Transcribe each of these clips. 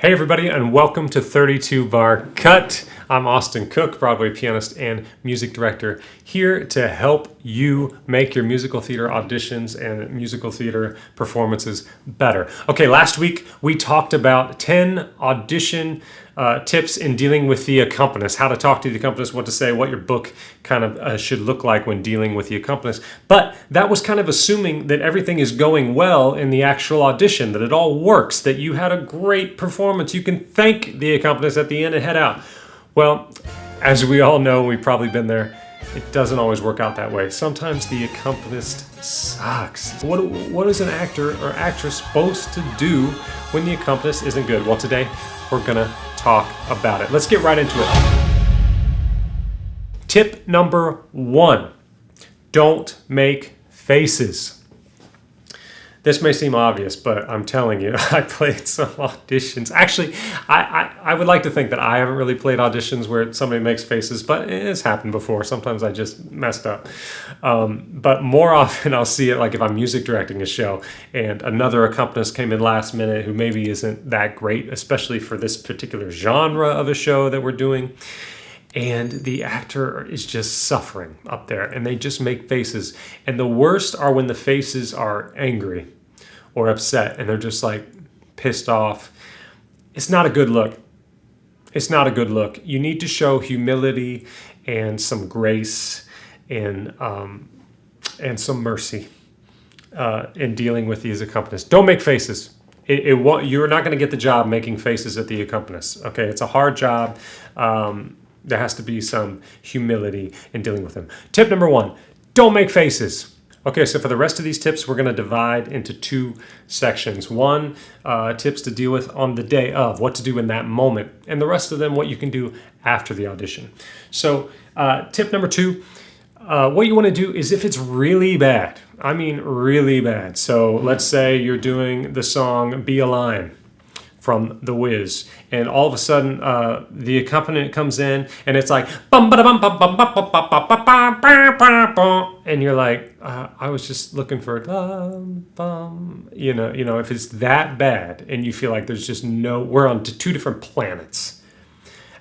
Hey everybody, and welcome to 32 Bar Cut. I'm Austin Cook, Broadway pianist and music director, here to help you make your musical theater auditions and musical theater performances better. Okay, last week we talked about 10 audition tips in dealing with the accompanist, how to talk to the accompanist, what to say, what your book kind of should look like when dealing with the accompanist. But that was kind of assuming that everything is going well in the actual audition, that it all works, that you had a great performance. You can thank the accompanist at the end and head out. Well, as we all know, we've probably been there, it doesn't always work out that way. Sometimes the accompanist sucks. What is an actor or actress supposed to do when the accompanist isn't good? Well, today we're gonna talk about it. Let's get right into it. Tip number 1, don't make faces. This may seem obvious, but I'm telling you, I played some auditions. Actually, I would like to think that I haven't really played auditions where somebody makes faces, but it's happened before. Sometimes I just messed up. But more often I'll see it like if I'm music directing a show and another accompanist came in last minute who maybe isn't that great, especially for this particular genre of a show that we're doing. And the actor is just suffering up there and they just make faces. And the worst are when the faces are angry or upset and they're just like pissed off. It's not a good look. It's not a good look. You need to show humility and some grace and some mercy in dealing with these accompanists. Don't make faces. You're not going to get the job making faces at the accompanist. Okay, it's a hard job. There has to be some humility in dealing with them. Tip number 1, don't make faces. Okay, so for the rest of these tips, we're going to divide into 2 sections. One, tips to deal with on the day of, what to do in that moment, and the rest of them, what you can do after the audition. So tip number 2, what you want to do is if it's really bad, I mean really bad. So let's say you're doing the song Be a Line from The Wiz, and all of a sudden the accompaniment comes in and it's like bum ba bum bum bum bum bum bum bum bum, and you're like I was just looking for bum bum, you know if it's that bad and you feel like there's just we're on to 2 different planets.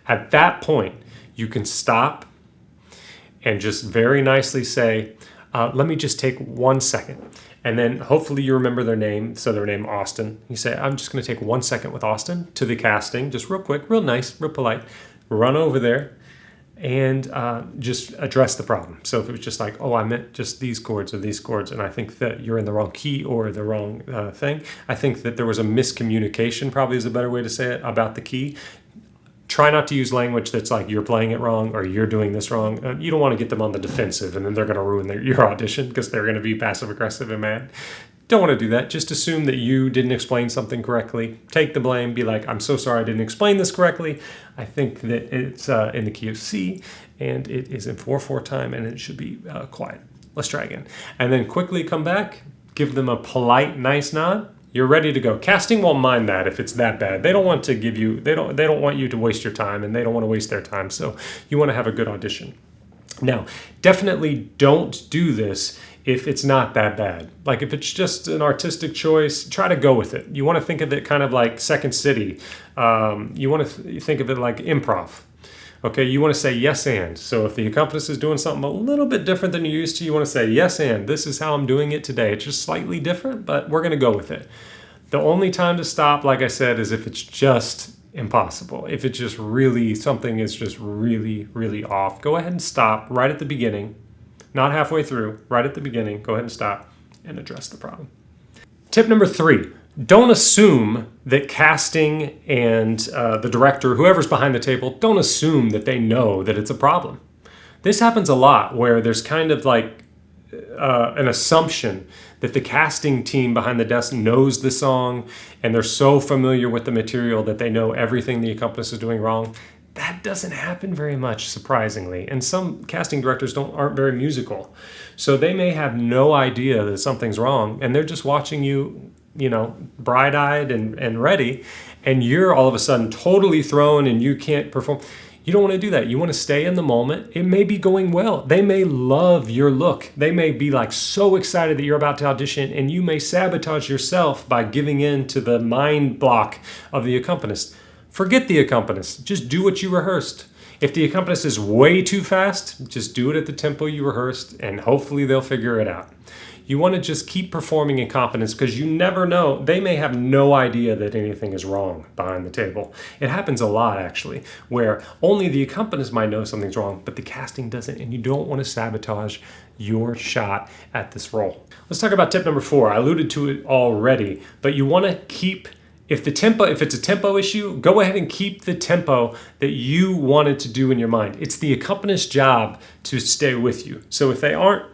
At that point you can stop and just very nicely say let me just take 1 second. And then hopefully you remember their name. So their name, Austin. You say, I'm just going to take 1 second with Austin to the casting, just real quick, real nice, real polite. Run over there and just address the problem. So if it was just like, oh, I meant just these chords or these chords, and I think that you're in the wrong key or the wrong thing. I think that there was a miscommunication, probably is a better way to say it, about the key. Try not to use language that's like you're playing it wrong or you're doing this wrong. You don't want to get them on the defensive and then they're going to ruin your audition because they're going to be passive aggressive and mad. Don't want to do that. Just assume that you didn't explain something correctly. Take the blame. Be like, I'm so sorry I didn't explain this correctly. I think that it's in the key of C and it is in 4/4 time and it should be quiet. Let's try again. And then quickly come back, give them a polite, nice nod. You're ready to go. Casting won't mind that if it's that bad. They don't want to give you, they don't want you to waste your time and they don't want to waste their time. So you want to have a good audition. Now, definitely don't do this if it's not that bad. Like if it's just an artistic choice, try to go with it. You want to think of it kind of like Second City. You want to think of it like improv. Okay, you want to say yes and. So if the accompanist is doing something a little bit different than you're used to, you want to say yes and. This is how I'm doing it today. It's just slightly different, but we're going to go with it. The only time to stop, like I said, is if it's just impossible. If it's just really, something is just really, really off. Go ahead and stop right at the beginning. Not halfway through, right at the beginning. Go ahead and stop and address the problem. Tip number 3. Don't assume that casting and the director, whoever's behind the table, don't assume that they know that it's a problem. This happens a lot where there's kind of like an assumption that the casting team behind the desk knows the song and they're so familiar with the material that they know everything the accompanist is doing wrong. That doesn't happen very much, surprisingly. And some casting directors aren't very musical. So they may have no idea that something's wrong and they're just watching you, bright-eyed and ready, and you're all of a sudden totally thrown and you can't perform. You don't want to do that. You want to stay in the moment. It may be going well. They may love your look. They may be like so excited that you're about to audition, and you may sabotage yourself by giving in to the mind block of the accompanist. Forget the accompanist. Just do what you rehearsed. If the accompanist is way too fast, just do it at the tempo you rehearsed, and hopefully they'll figure it out. You want to just keep performing in confidence because you never know. They may have no idea that anything is wrong behind the table. It happens a lot, actually, where only the accompanist might know something's wrong, but the casting doesn't, and you don't want to sabotage your shot at this role. Let's talk about tip number 4. I alluded to it already, but you want to keep, if it's a tempo issue, go ahead and keep the tempo that you wanted to do in your mind. It's the accompanist's job to stay with you. So if they aren't,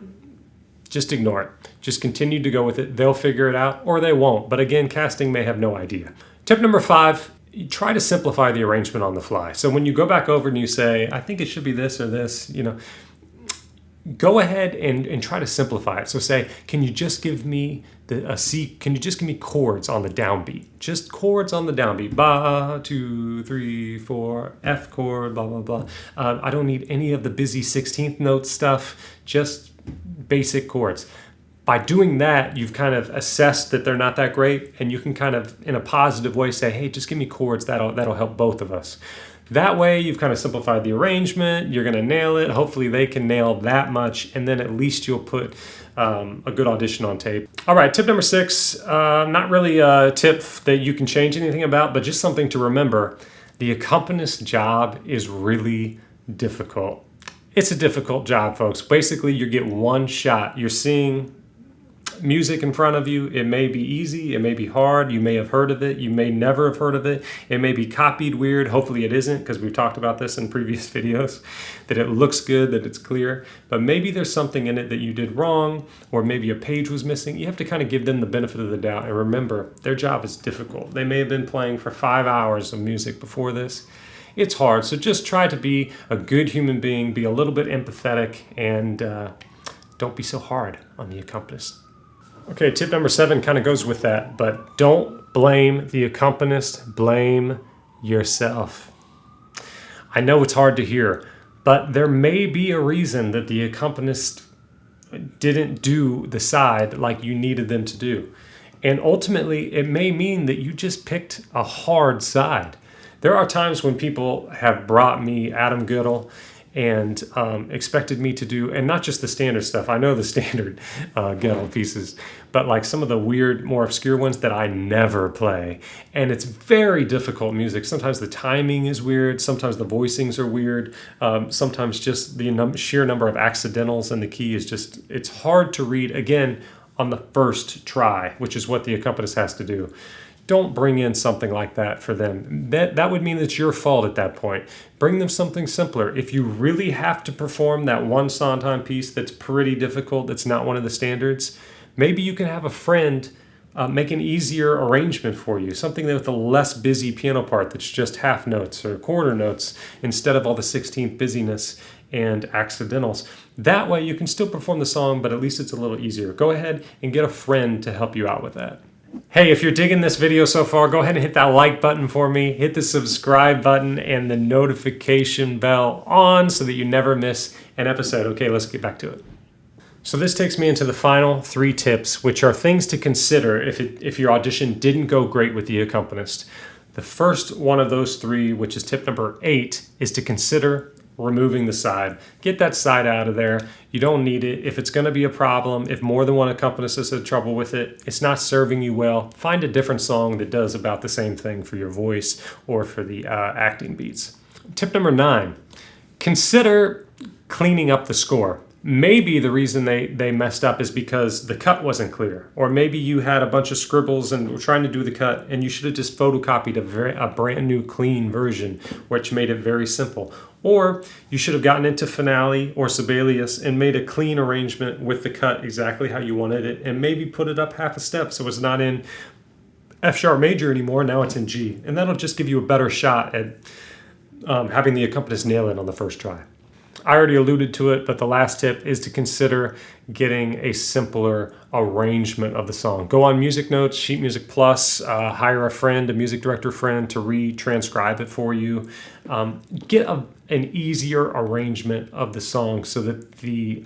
just ignore it. Just continue to go with it. They'll figure it out or they won't. But again, casting may have no idea. Tip number 5, you try to simplify the arrangement on the fly. So when you go back over and you say, I think it should be this or this, go ahead and try to simplify it. So say, can you just give me can you just give me chords on the downbeat? Just chords on the downbeat. Ba, 2, 3, 4, F chord, blah, blah, blah. I don't need any of the busy 16th note stuff, just basic chords. By doing that, you've kind of assessed that they're not that great, and you can kind of, in a positive way, say, hey, just give me chords. That'll help both of us. That way, you've kind of simplified the arrangement. You're going to nail it. Hopefully, they can nail that much, and then at least you'll put a good audition on tape. All right, tip number 6, not really a tip that you can change anything about, but just something to remember. The accompanist's job is really difficult. It's a difficult job, folks. Basically, you get one shot. You're seeing music in front of you. It may be easy. It may be hard. You may have heard of it. You may never have heard of it. It may be copied weird. Hopefully it isn't, because we've talked about this in previous videos, that it looks good, that it's clear. But maybe there's something in it that you did wrong, or maybe a page was missing. You have to kind of give them the benefit of the doubt. And remember, their job is difficult. They may have been playing for 5 hours of music before this. It's hard, so just try to be a good human being, be a little bit empathetic, and don't be so hard on the accompanist. Okay, tip number 7 kind of goes with that, but don't blame the accompanist, blame yourself. I know it's hard to hear, but there may be a reason that the accompanist didn't do the side like you needed them to do. And ultimately, it may mean that you just picked a hard side. There are times when people have brought me Adam Goodall and expected me to do, and not just the standard stuff. I know the standard Goodall pieces, but like some of the weird, more obscure ones that I never play. And it's very difficult music. Sometimes the timing is weird. Sometimes the voicings are weird. Sometimes just the sheer number of accidentals in the key is just, it's hard to read, again, on the first try, which is what the accompanist has to do. Don't bring in something like that for them. That would mean it's your fault at that point. Bring them something simpler. If you really have to perform that one Sondheim piece that's pretty difficult, that's not one of the standards, maybe you can have a friend make an easier arrangement for you, something with a less busy piano part that's just half notes or quarter notes instead of all the 16th busyness and accidentals. That way you can still perform the song, but at least it's a little easier. Go ahead and get a friend to help you out with that. Hey, if you're digging this video so far, go ahead and hit that like button for me. Hit the subscribe button and the notification bell on so that you never miss an episode. Okay, let's get back to it. So this takes me into the final 3 tips, which are things to consider if your audition didn't go great with the accompanist. The first one of those 3, which is tip number 8, is to consider removing the side. Get that side out of there. You don't need it. If it's going to be a problem, if more than one accompanist has had trouble with it, it's not serving you well, find a different song that does about the same thing for your voice or for the acting beats. Tip number 9, consider cleaning up the score. Maybe the reason they messed up is because the cut wasn't clear, or maybe you had a bunch of scribbles and were trying to do the cut and you should have just photocopied a brand new clean version, which made it very simple. Or you should have gotten into Finale or Sibelius and made a clean arrangement with the cut exactly how you wanted it, and maybe put it up half a step so it's not in F sharp major anymore, now it's in G. And that'll just give you a better shot at having the accompanist nail it on the first try. I already alluded to it, but the last tip is to consider getting a simpler arrangement of the song. Go on Music Notes, Sheet Music Plus, hire a friend, a music director friend to re-transcribe it for you. Get an easier arrangement of the song so that the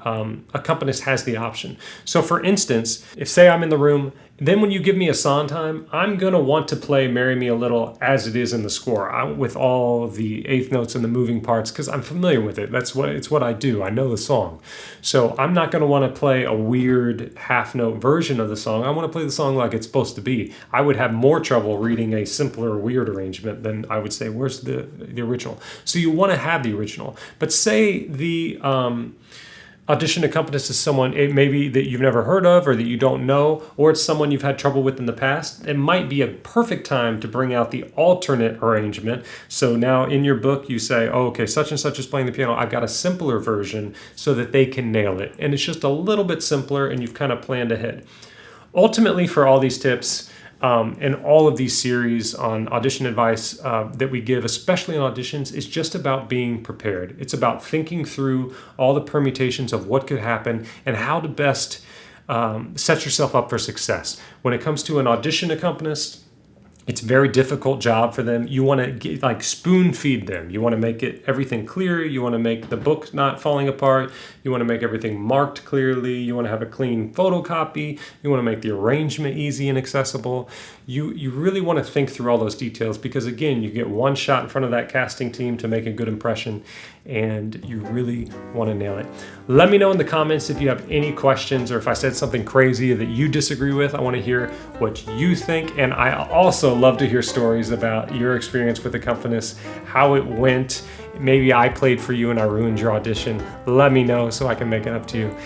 accompanist has the option. So for instance, if say I'm in the room, then when you give me a Sondheim, I'm gonna want to play Marry Me a Little as it is in the score, with all the eighth notes and the moving parts, because I'm familiar with it. It's what I do. I know the song. So I'm not gonna wanna play a weird half note version of the song. I wanna play the song like it's supposed to be. I would have more trouble reading a simpler, weird arrangement than I would say, where's the original? So you wanna have the original. But say the audition accompanist is someone maybe that you've never heard of or that you don't know, or it's someone you've had trouble with in the past. It might be a perfect time to bring out the alternate arrangement. So now in your book you say, oh, okay, such and such is playing the piano. I've got a simpler version so that they can nail it. And it's just a little bit simpler and you've kind of planned ahead. Ultimately, for all these tips, and all of these series on audition advice that we give, especially on auditions, is just about being prepared. It's about thinking through all the permutations of what could happen and how to best set yourself up for success. When it comes to an audition accompanist, it's a very difficult job for them. You want to spoon feed them. You want to make everything clear. You want to make the book not falling apart. You want to make everything marked clearly. You want to have a clean photocopy. You want to make the arrangement easy and accessible. You really want to think through all those details because, again, you get one shot in front of that casting team to make a good impression, and you really want to nail it. Let me know in the comments if you have any questions or if I said something crazy that you disagree with. I want to hear what you think, and I also love to hear stories about your experience with Accompanist, how it went. Maybe I played for you and I ruined your audition. Let me know so I can make it up to you.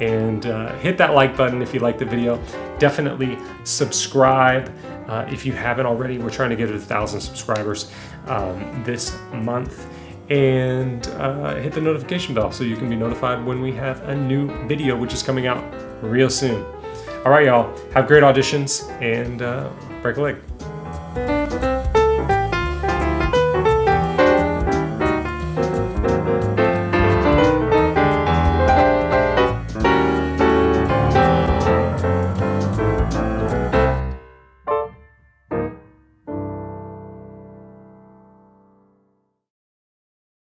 And hit that like button if you like the video. Definitely subscribe if you haven't already. We're trying to get to 1,000 subscribers this month. And hit the notification bell so you can be notified when we have a new video, which is coming out real soon. All right, y'all. Have great auditions and break a leg.